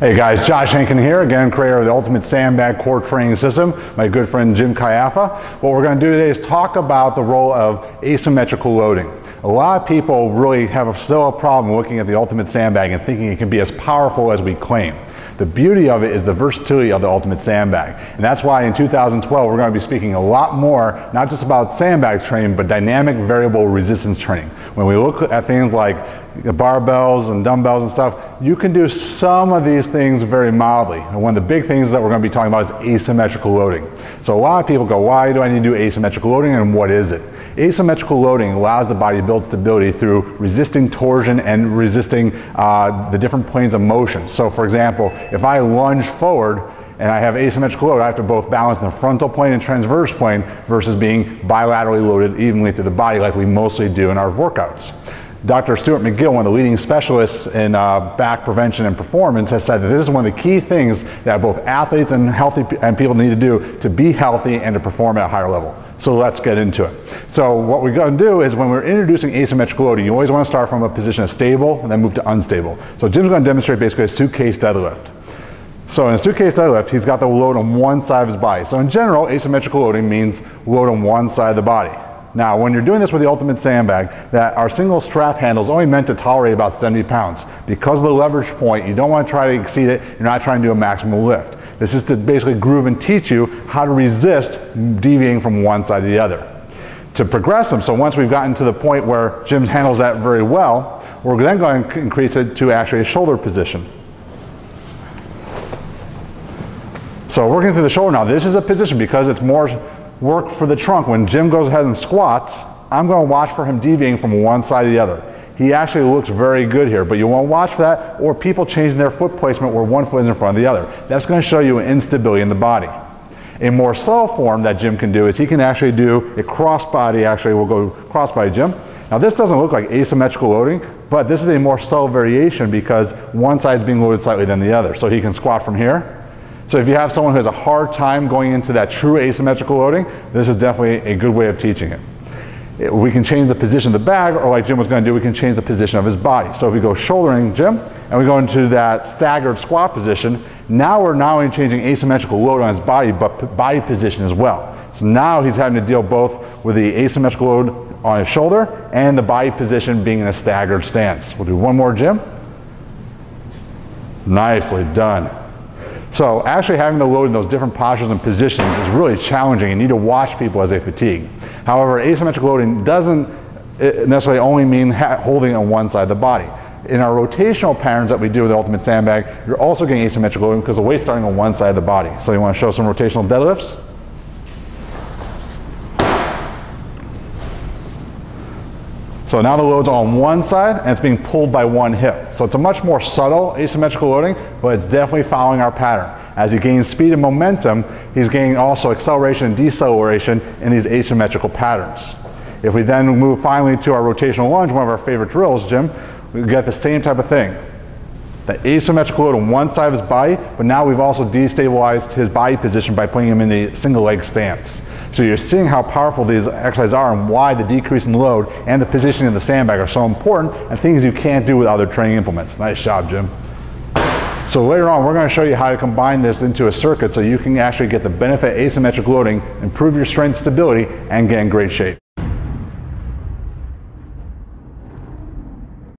Hey guys, Josh Henkin here, again creator of the Ultimate Sandbag Core Training System, my good friend Jim Caiafa. What we're going to do today is talk about the role of asymmetrical loading. A lot of people really have still a problem looking at the Ultimate Sandbag and thinking it can be as powerful as we claim. The beauty of it is the versatility of the Ultimate Sandbag. And that's why in 2012 we're going to be speaking a lot more, not just about sandbag training, but dynamic variable resistance training. When we look at things like barbells and dumbbells and stuff, you can do some of these things very mildly. And one of the big things that we're going to be talking about is asymmetrical loading. So a lot of people go, why do I need to do asymmetrical loading and what is it? Asymmetrical loading allows the body to build stability through resisting torsion and resisting the different planes of motion. So for example, if I lunge forward and I have asymmetrical load, I have to both balance the frontal plane and transverse plane versus being bilaterally loaded evenly through the body like we mostly do in our workouts. Dr. Stuart McGill, one of the leading specialists in back prevention and performance, has said that this is one of the key things that both athletes and people need to do to be healthy and to perform at a higher level. So let's get into it. So what we're going to do is when we're introducing asymmetrical loading, you always want to start from a position of stable and then move to unstable. So Jim's going to demonstrate basically a suitcase deadlift. So in a suitcase deadlift, he's got the load on one side of his body. So in general, asymmetrical loading means load on one side of the body. Now, when you're doing this with the Ultimate Sandbag, that our single strap handle is only meant to tolerate about 70 pounds. Because of the leverage point, you don't want to try to exceed it. You're not trying to do a maximum lift. This is to basically groove and teach you how to resist deviating from one side to the other. To progress them, so once we've gotten to the point where Jim handles that very well, we're then going to increase it to actually a shoulder position. So working through the shoulder now, this is a position because it's more work for the trunk. When Jim goes ahead and squats, I'm going to watch for him deviating from one side to the other. He actually looks very good here, but you won't watch for that, or people changing their foot placement where one foot is in front of the other. That's going to show you an instability in the body. A more subtle form that Jim can do is he can actually do a crossbody. Actually, we'll go crossbody Jim. Now this doesn't look like asymmetrical loading, but this is a more subtle variation because one side is being loaded slightly than the other. So he can squat from here. So if you have someone who has a hard time going into that true asymmetrical loading, this is definitely a good way of teaching it. We can change the position of the bag, or like Jim was going to do, we can change the position of his body. So if we go shouldering Jim, and we go into that staggered squat position, now we're not only changing asymmetrical load on his body, but body position as well. So now he's having to deal both with the asymmetrical load on his shoulder and the body position being in a staggered stance. We'll do one more Jim. Nicely done. So actually having to load in those different postures and positions is really challenging. You need to watch people as they fatigue. However, asymmetrical loading doesn't necessarily only mean holding on one side of the body. In our rotational patterns that we do with the Ultimate Sandbag, you're also getting asymmetrical loading because the weight's starting on one side of the body. So you want to show some rotational deadlifts? So now the load's on one side and it's being pulled by one hip. So it's a much more subtle asymmetrical loading, but it's definitely following our pattern. As he gains speed and momentum, he's gaining also acceleration and deceleration in these asymmetrical patterns. If we then move finally to our rotational lunge, one of our favorite drills, Jim, we get the same type of thing. The asymmetrical load on one side of his body, but now we've also destabilized his body position by putting him in the single leg stance. So you're seeing how powerful these exercises are and why the decrease in load and the positioning of the sandbag are so important and things you can't do with other training implements. Nice job, Jim. So later on, we're going to show you how to combine this into a circuit so you can actually get the benefit of asymmetric loading, improve your strength stability, and get in great shape.